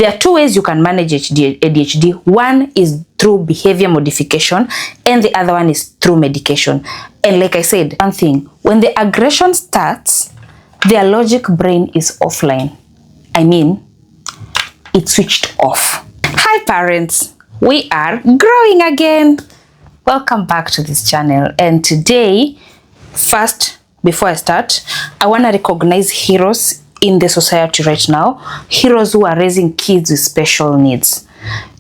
There are two ways you can manage ADHD. One is through behavior modification and the other one is through medication. And like I said, one thing, when the aggression starts, their logic brain is offline. I mean, it's switched off. Hi parents, we are growing again. Welcome back to this channel. And today, first, before I start, I want to recognize heroes in the society right now. Heroes who are raising kids with special needs.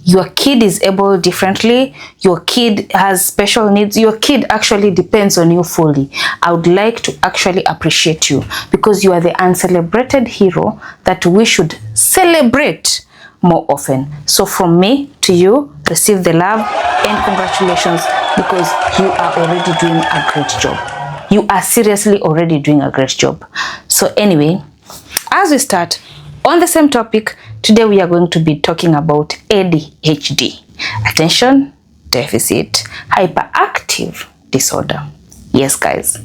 Your kid is able differently. Your kid has special needs. Your kid actually depends on you fully. I would like to actually appreciate you because you are the uncelebrated hero that we should celebrate more often. So from me to you, receive the love and congratulations because you are already doing a great job. You are seriously already doing a great job. So anyway, as we start on the same topic, today we are going to be talking about ADHD, attention deficit hyperactive disorder. Yes, guys.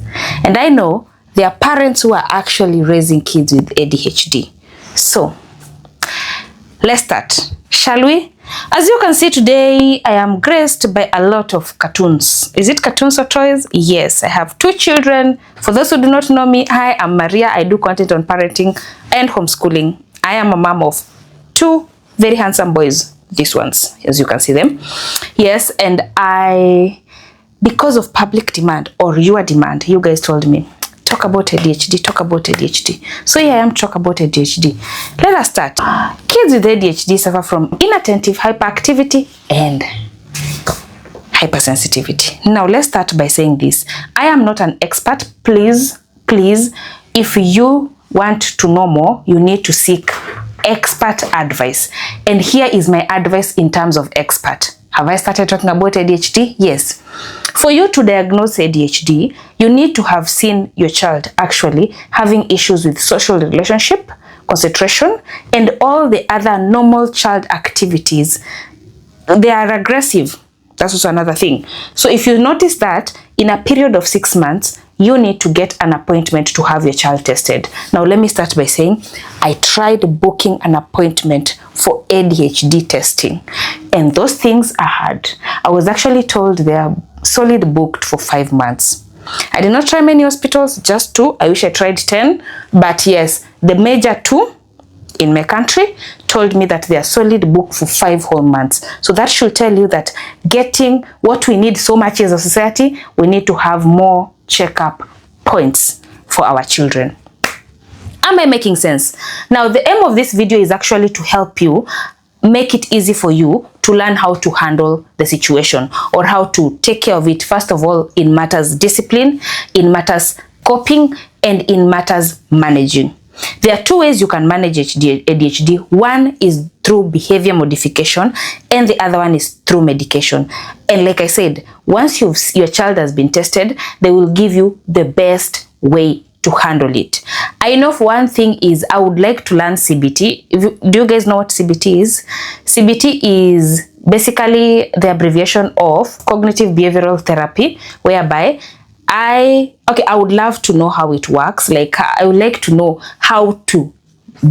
And I know there are parents who are actually raising kids with ADHD. So let's start, shall we? As you can see today, I am graced by a lot of cartoons. Is it cartoons or toys? Yes, I have two children. For those who do not know me, hi, I'm Maria. I do content on parenting and homeschooling. I am a mom of two very handsome boys. These ones, as you can see them. Yes, and because of public demand or your demand, you guys told me, talk about ADHD, talk about ADHD. So here I am talk about ADHD. Let us start. Kids with ADHD suffer from inattentive hyperactivity and hypersensitivity. Now let's start by saying this. I am not an expert. Please, if you want to know more, you need to seek expert advice. And here is my advice in terms of expert. Have I started talking about ADHD? Yes. For you to diagnose ADHD, you need to have seen your child actually having issues with social relationship, concentration, and all the other normal child activities. They are aggressive. That's also another thing. So if you notice that in a period of 6 months, you need to get an appointment to have your child tested. Now, let me start by saying I tried booking an appointment for ADHD testing, and those things are hard. I was actually told they are solid booked for 5 months. I did not try many hospitals, just 2. I wish I tried 10, but yes, the major 2 in my country told me that they are solid booked for 5 whole months. So that should tell you that getting what we need so much as a society, we need to have more checkup points for our children. Am I making sense? Now, the aim of this video is actually to help you make it easy for you to learn how to handle the situation or how to take care of it, first of all, in matters discipline, in matters coping, and in matters managing. There are two ways you can manage ADHD. One is through behavior modification and the other one is through medication. And like I said, once your child has been tested, they will give you the best way to handle it. I know for one thing is I would like to learn CBT. Do you guys know what CBT is? CBT is basically the abbreviation of cognitive behavioral therapy, whereby I would love to know how it works. Like, I would like to know how to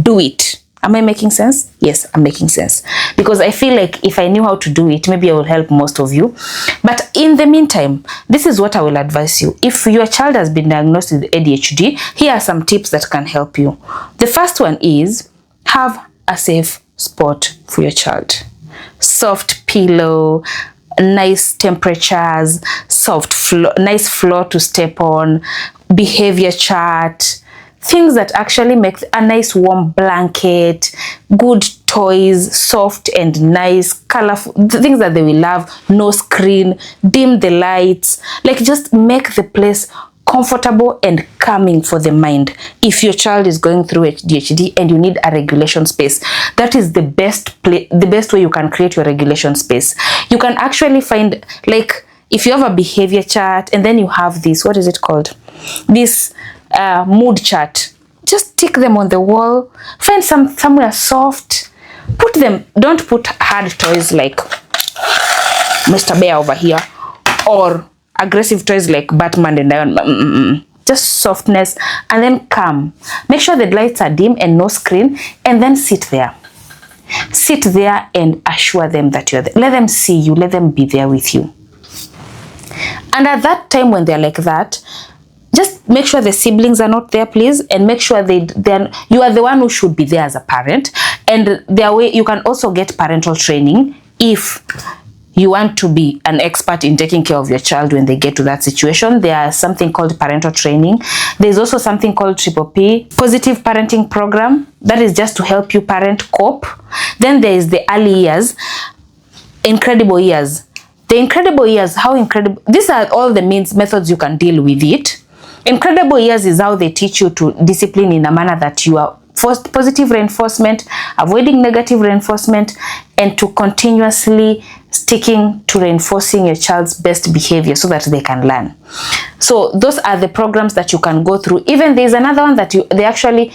do it. Am I making sense? Yes, I'm making sense. Because I feel like if I knew how to do it, maybe I will help most of you. But in the meantime, this is what I will advise you. If your child has been diagnosed with ADHD, here are some tips that can help you. The first one is have a safe spot for your child. Soft pillow, nice temperatures, soft floor, nice floor to step on, behavior chart, things that actually make a nice warm blanket, good toys, soft and nice, colorful, things that they will love, no screen, dim the lights, like just make the place comfortable and calming for the mind. If your child is going through ADHD and you need a regulation space, that is the best way you can create your regulation space. You can actually find, like, if you have a behavior chart and then you have this, what is it called? This mood chart. Just stick them on the wall. Find somewhere soft. Put them. Don't put hard toys like Mr. Bear over here or aggressive toys like Batman and Iron Man. Just softness and then calm. Make sure the lights are dim and no screen, and then sit there. Sit there and assure them that you're there. Let them see you. Let them be there with you. And at that time when they're like that, just make sure the siblings are not there, please, and make sure you are the one who should be there as a parent. And you can also get parental training if you want to be an expert in taking care of your child when they get to that situation. There's something called parental training. There's also something called PPP, Positive Parenting Program. That is just to help you parent cope. Then there is the early years, incredible years. The incredible years, how incredible. These are all the methods you can deal with it. Incredible years is how they teach you to discipline in a manner that you are first positive reinforcement, avoiding negative reinforcement, and to continuously sticking to reinforcing your child's best behavior so that they can learn. So those are the programs that you can go through. Even there's another one that they actually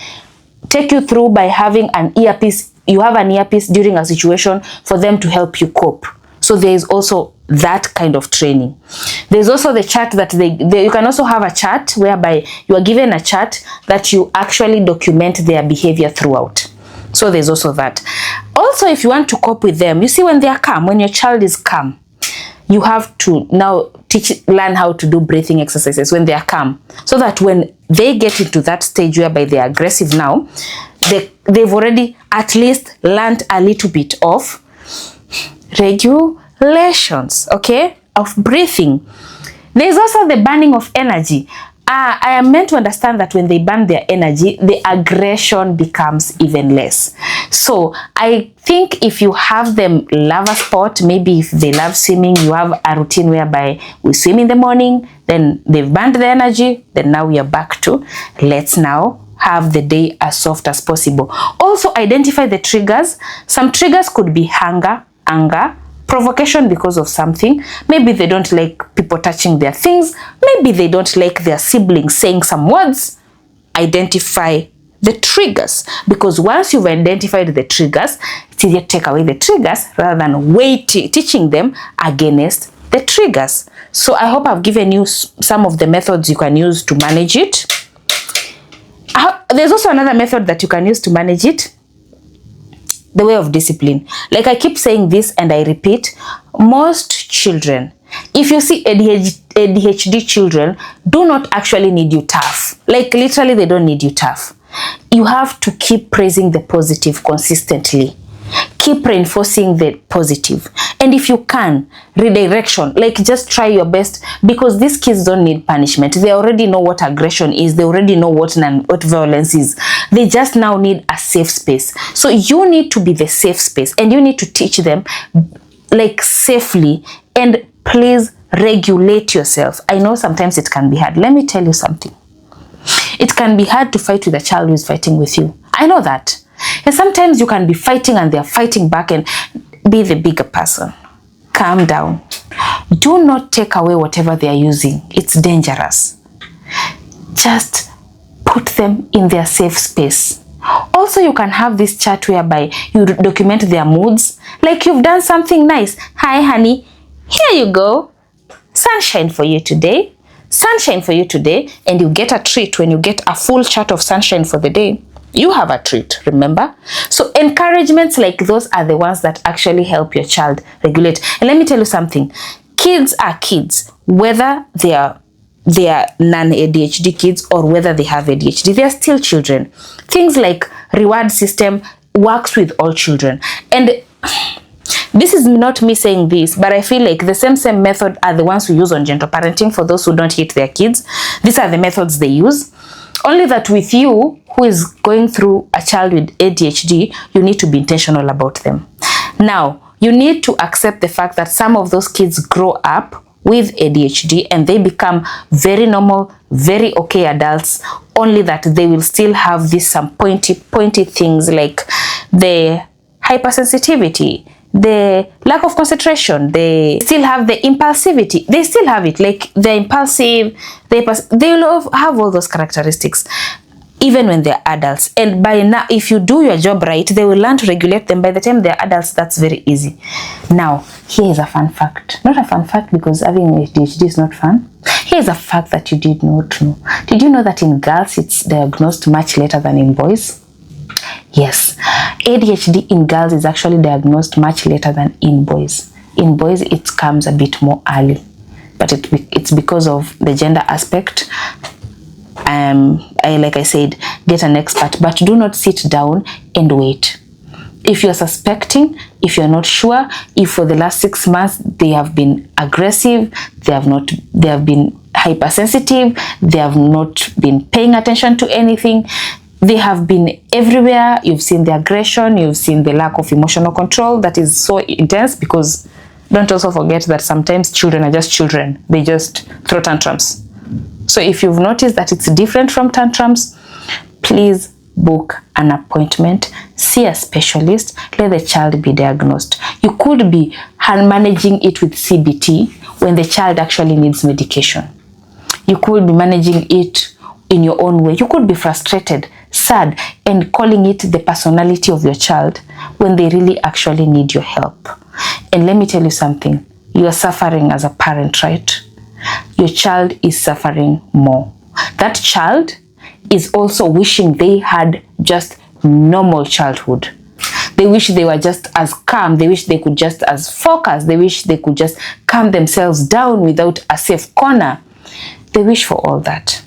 take you through by having an earpiece. You have an earpiece during a situation for them to help you cope. So there is also that kind of training. There's also the chart that you can also have a chart whereby you are given a chart that you actually document their behavior throughout. So there's also that. Also, if you want to cope with them, you see when they are calm, when your child is calm, you have to now learn how to do breathing exercises when they are calm, so that when they get into that stage whereby they are aggressive now, they've already at least learned a little bit of regulations, okay, of breathing. There's also the burning of energy. I am meant to understand that when they burn their energy, the aggression becomes even less. So I think if you have them love a sport, maybe if they love swimming, you have a routine whereby we swim in the morning, then they've burned the energy, then now we are back to let's now have the day as soft as possible. Also identify the triggers. Some triggers could be hunger, anger, provocation because of something. Maybe they don't like people touching their things. Maybe they don't like their siblings saying some words. Identify the triggers, because once you've identified the triggers, it's easier to take away the triggers rather than teaching them against the triggers. So I hope I've given you some of the methods you can use to manage it. There's also another method that you can use to manage it. The way of discipline. Like I keep saying this and I repeat, most children, if you see ADHD children, do not actually need you tough. Like literally they don't need you tough. You have to keep praising the positive consistently. Keep reinforcing the positive. And if you can, redirection, like just try your best, because these kids don't need punishment. They already know what aggression is. They already know what violence is. They just now need a safe space. So you need to be the safe space, and you need to teach them like safely, and please regulate yourself. I know sometimes it can be hard. Let me tell you something. It can be hard to fight with a child who is fighting with you. I know that. And sometimes you can be fighting and they're fighting back, and be the bigger person. Calm down. Do not take away whatever they are using. It's dangerous. Just put them in their safe space. Also, you can have this chat whereby you document their moods. Like you've done something nice. Hi, honey. Here you go. Sunshine for you today. Sunshine for you today. And you get a treat when you get a full chat of sunshine for the day. You have a treat, remember? So encouragements like those are the ones that actually help your child regulate. And let me tell you something. Kids are kids, whether they are non-ADHD kids or whether they have ADHD. They are still children. Things like reward system works with all children. And this is not me saying this, but I feel like the same method are the ones we use on gentle parenting for those who don't hit their kids. These are the methods they use. Only that with you, who is going through a child with ADHD, you need to be intentional about them. Now, you need to accept the fact that some of those kids grow up with ADHD and they become very normal, very okay adults, only that they will still have some pointy things like the hypersensitivity, the lack of concentration. They still have the impulsivity. They still have it, like they're impulsive, they will have all those characteristics even when they're adults. And by now, if you do your job right, they will learn to regulate them. By the time they're adults, that's very easy. Now, here is a fun fact. Not a fun fact because having ADHD is not fun. Here's a fact that you did not know. Did you know that in girls, it's diagnosed much later than in boys? Yes, ADHD in girls is actually diagnosed much later than in boys. In boys, it comes a bit more early, but it's because of the gender aspect. Like I said, get an expert, but do not sit down and wait. If you're suspecting, if you're not sure, if for the last 6 months they have been aggressive, they have been hypersensitive, they have not been paying attention to anything, they have been everywhere, you've seen the aggression, you've seen the lack of emotional control that is so intense, because don't also forget that sometimes children are just children. They just throw tantrums. So if you've noticed that it's different from tantrums, please book an appointment, see a specialist, let the child be diagnosed. You could be managing it with CBT when the child actually needs medication. You could be managing it in your own way. You could be frustrated, sad, and calling it the personality of your child when they really actually need your help. And let me tell you something, you are suffering as a parent, right? Your child is suffering more. That child is also wishing they had just normal childhood. They wish they were just as calm. They wish they could just as focus. They wish they could just calm themselves down without a safe corner. They wish for all that.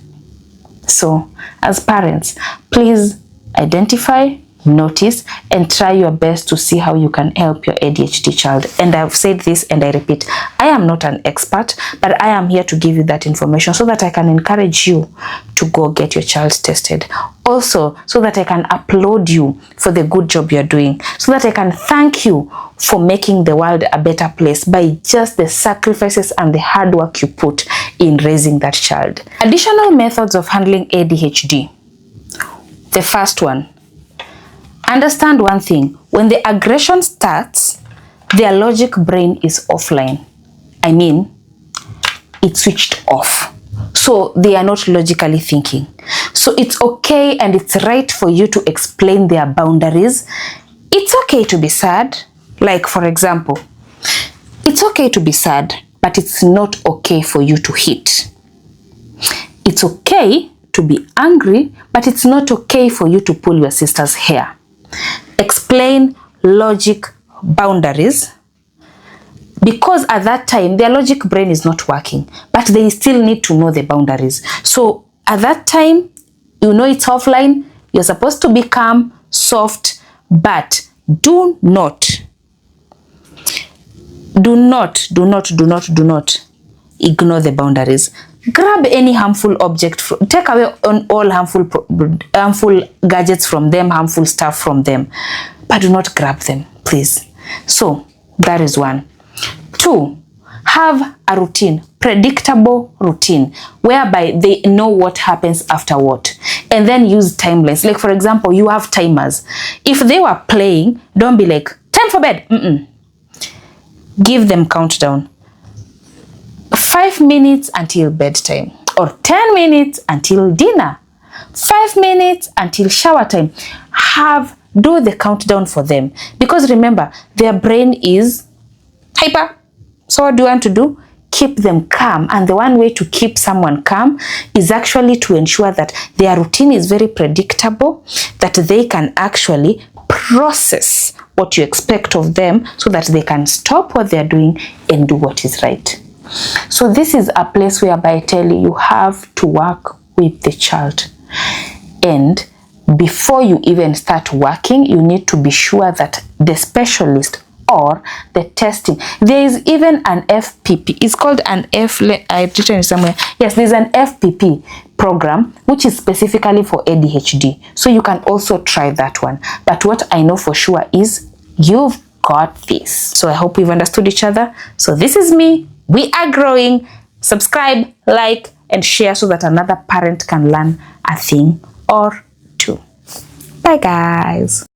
So, as parents, please identify, notice, and try your best to see how you can help your ADHD child. And I've said this and I repeat, I am not an expert, but I am here to give you that information so that I can encourage you to go get your child tested. Also, so that I can applaud you for the good job you're doing, so that I can thank you for making the world a better place by just the sacrifices and the hard work you put in raising that child. Additional methods of handling ADHD. The first one, understand one thing. When the aggression starts, their logic brain is offline. I mean, it's switched off. So they are not logically thinking. So it's okay and it's right for you to explain their boundaries. It's okay to be sad. Like, for example, it's okay to be sad, but it's not okay for you to hit. It's okay to be angry, but it's not okay for you to pull your sister's hair. Explain logic boundaries, because at that time their logic brain is not working, but they still need to know the boundaries. So at that time, you know it's offline, you're supposed to be calm, soft, but do not ignore the boundaries. Grab any harmful object, take away on all harmful gadgets from them, harmful stuff from them, but do not grab them, please. So that is one. 2, have a routine, predictable routine, whereby they know what happens after what, and then use timelines. Like, for example, you have timers. If they were playing, don't be like, time for bed. Give them countdown. 5 minutes until bedtime, or 10 minutes until dinner, 5 minutes until shower time. Do the countdown for them, because remember, their brain is hyper. So what do you want to do? Keep them calm. And the one way to keep someone calm is actually to ensure that their routine is very predictable, that they can actually process what you expect of them so that they can stop what they're doing and do what is right. So this is a place whereby I tell you, you have to work with the child. And before you even start working, you need to be sure that the specialist or the testing, there is even an FPP. It's called an I've written it somewhere. Yes, there's an FPP program which is specifically for ADHD. So you can also try that one. But what I know for sure is you've got this. So I hope we've understood each other. So this is me. We are growing. Subscribe, like, and share so that another parent can learn a thing or two. Bye, guys.